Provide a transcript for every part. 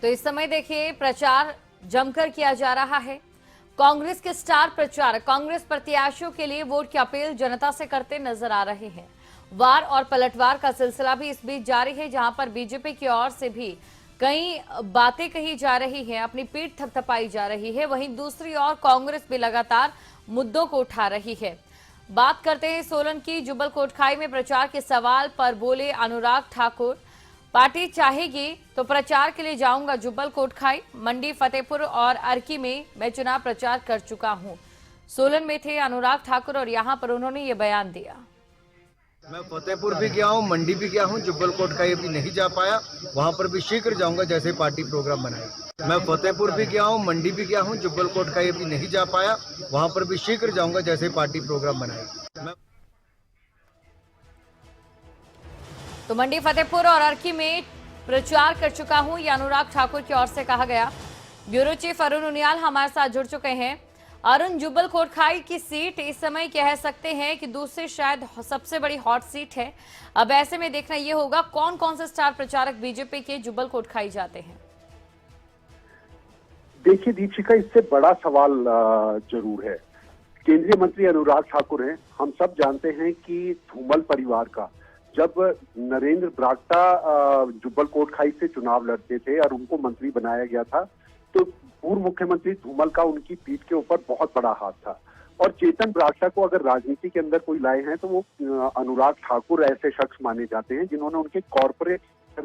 तो इस समय देखिए प्रचार जमकर किया जा रहा है। कांग्रेस के स्टार प्रचारक कांग्रेस प्रत्याशियों के लिए वोट की अपील जनता से करते नजर आ रहे हैं। वार और पलटवार का सिलसिला भी इस बीच जारी है, जहां पर बीजेपी की ओर से भी कई बातें कही जा रही हैं, अपनी पीठ थपथपाई जा रही है। वहीं दूसरी ओर कांग्रेस भी लगातार मुद्दों को उठा रही है। बात करते हैं सोलन की जुब्बल कोटखाई में प्रचार के सवाल पर बोले अनुराग ठाकुर, पार्टी चाहेगी तो प्रचार के लिए जाऊंगा जुब्बल कोटखाई। मंडी, फतेहपुर और अर्की में मैं चुनाव प्रचार कर चुका हूं। सोलन में थे अनुराग ठाकुर और यहां पर उन्होंने ये बयान दिया। मैं फतेहपुर भी गया हूं, मंडी भी गया हूं, जुब्बल कोटखाई अभी नहीं जा पाया, वहां पर भी शीघ्र जाऊंगा जैसे पार्टी प्रोग्राम बनाएगी। मैं फतेहपुर भी गया हूं, मंडी भी गया हूं, जुब्बल कोटखाई अभी नहीं जा पाया, वहां पर भी शीघ्र जाऊंगा जैसे पार्टी प्रोग्राम बनाएगी। तो मंडी, फतेहपुर और अर्की में प्रचार कर चुका हूं, ये अनुराग ठाकुर की ओर से कहा गया। ब्यूरो चीफ अरुण उनियाल हमारे साथ जुड़ चुके हैं। अरुण, जुब्बल कोटखाई की सीट इस समय कह सकते हैं कि दूसरी शायद सबसे बड़ी हॉट सीट है। अब ऐसे में देखना यह होगा कौन कौन से स्टार प्रचारक बीजेपी के जुब्बल कोटखाई जाते हैं। देखिए दीक्षिका, इससे बड़ा सवाल जरूर है। केंद्रीय मंत्री अनुराग ठाकुर हैं। हम सब जानते हैं कि धूमल परिवार का जब नरेंद्र बरागटा जुब्बल कोटखाई से चुनाव लड़ते थे और उनको मंत्री बनाया गया था, तो पूर्व मुख्यमंत्री धूमल का उनकी पीठ के ऊपर बहुत बड़ा हाथ था। और चेतन बरागटा को अगर राजनीति के अंदर कोई लाए हैं तो वो अनुराग ठाकुर ऐसे शख्स माने जाते हैं जिन्होंने उनके कॉर्पोरेट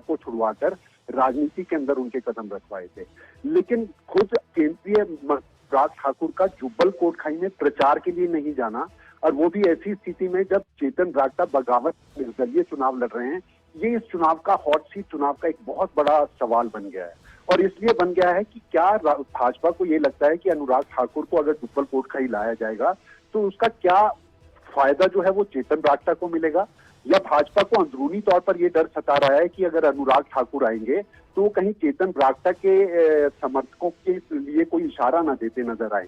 को छुड़वाकर राजनीति के अंदर उनके कदम रखवाए थे। लेकिन खुद केंद्रीय अनुराग ठाकुर का जुब्बल कोटखाई में प्रचार के लिए नहीं जाना, और वो भी ऐसी स्थिति में जब चेतन बरागटा बगावत निर्दलीय चुनाव लड़ रहे हैं, ये इस चुनाव का हॉट सीट चुनाव का एक बहुत बड़ा सवाल बन गया है। और इसलिए बन गया है कि क्या भाजपा को ये लगता है कि अनुराग ठाकुर को अगर जुब्बल कोटखाई लाया जाएगा तो उसका क्या फायदा जो है वो चेतन बरागटा को मिलेगा, या भाजपा को अंदरूनी तौर पर ये डर सता रहा है कि अगर अनुराग ठाकुर आएंगे तो वो कहीं चेतन बरागटा के समर्थकों के लिए कोई इशारा ना देते नजर आए।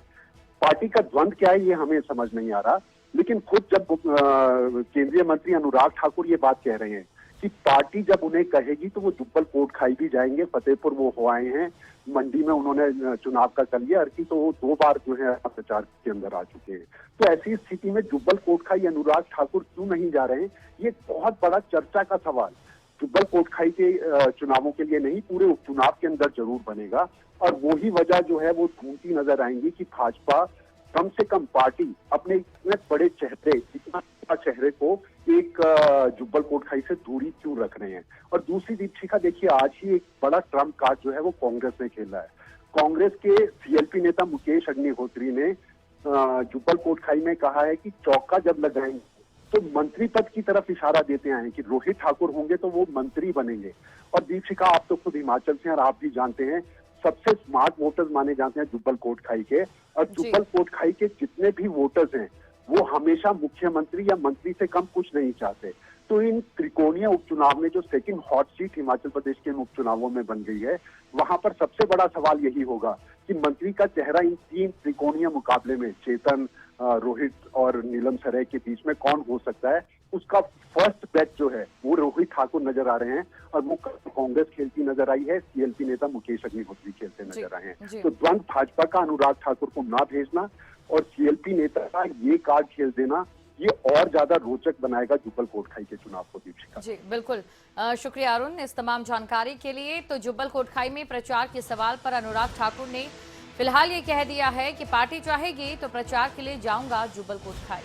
पार्टी का द्वंद्व क्या है ये हमें समझ नहीं आ रहा। लेकिन खुद जब केंद्रीय मंत्री अनुराग ठाकुर ये बात कह रहे हैं कि पार्टी जब उन्हें कहेगी तो वो जुब्बल कोटखाई भी जाएंगे, फतेहपुर वो हो आए हैं, मंडी में उन्होंने चुनाव का कर लिया, अर्की तो वो 2 बार जो है प्रचार के अंदर आ चुके हैं। तो ऐसी स्थिति में जुब्बल कोटखाई अनुराग ठाकुर क्यों नहीं जा रहे हैं, ये बहुत बड़ा चर्चा का सवाल जुब्बल कोटखाई के चुनावों के लिए नहीं, पूरे उपचुनाव के अंदर जरूर बनेगा। और वही वजह जो है वो ढूंढती नजर आएंगी कि भाजपा कम से कम पार्टी अपने इतने बड़े चेहरे, इतना चेहरे को एक जुब्बल कोटखाई से दूरी क्यों रख रहे हैं। और दूसरी दीक्षिका देखिए, आज ही एक बड़ा ट्रम्प कार्ड जो है वो कांग्रेस ने खेला है। कांग्रेस के सीएलपी नेता मुकेश अग्निहोत्री ने जुब्बल कोटखाई में कहा है कि चौका जब लगाएंगे तो मंत्री पद की तरफ इशारा देते हैं कि रोहित ठाकुर होंगे तो वो मंत्री बनेंगे। और दीक्षिका, आप तो खुद हिमाचल से हैं और आप भी जानते हैं, सबसे स्मार्ट वोटर्स माने जाते हैं जुब्बल कोटखाई के, और जुब्बल कोटखाई के जितने भी वोटर्स हैं वो हमेशा मुख्यमंत्री या मंत्री से कम कुछ नहीं चाहते। तो इन त्रिकोणीय उपचुनाव में जो second hot seat Himachal Pradesh के उपचुनावों में बन गई है, वहां पर सबसे बड़ा सवाल यही होगा कि मंत्री का चेहरा इन 3 त्रिकोणीय मुकाबले में चेतन, रोहित और नीलम सराय के बीच में कौन हो सकता है। उसका फर्स्ट बेट जो है वो रोहित ठाकुर नजर आ रहे हैं, और मुख्य कांग्रेस खेलती नजर आई है, सीएलपी नेता मुकेश अग्निहोत्री खेलते नजर आए हैं। तो द्वंद्व भाजपा का अनुराग ठाकुर को ना भेजना और सीएलपी नेता का ये कार्ड खेल देना, ये और ज्यादा रोचक बनाएगा जुब्बल कोटखाई के चुनाव को। दीक्षिका जी बिल्कुल, शुक्रिया अरुण इस तमाम जानकारी के लिए। तो जुब्बल कोटखाई में प्रचार के सवाल पर अनुराग ठाकुर ने फिलहाल ये कह दिया है कि पार्टी चाहेगी तो प्रचार के लिए जाऊंगा जुब्बल कोटखाई।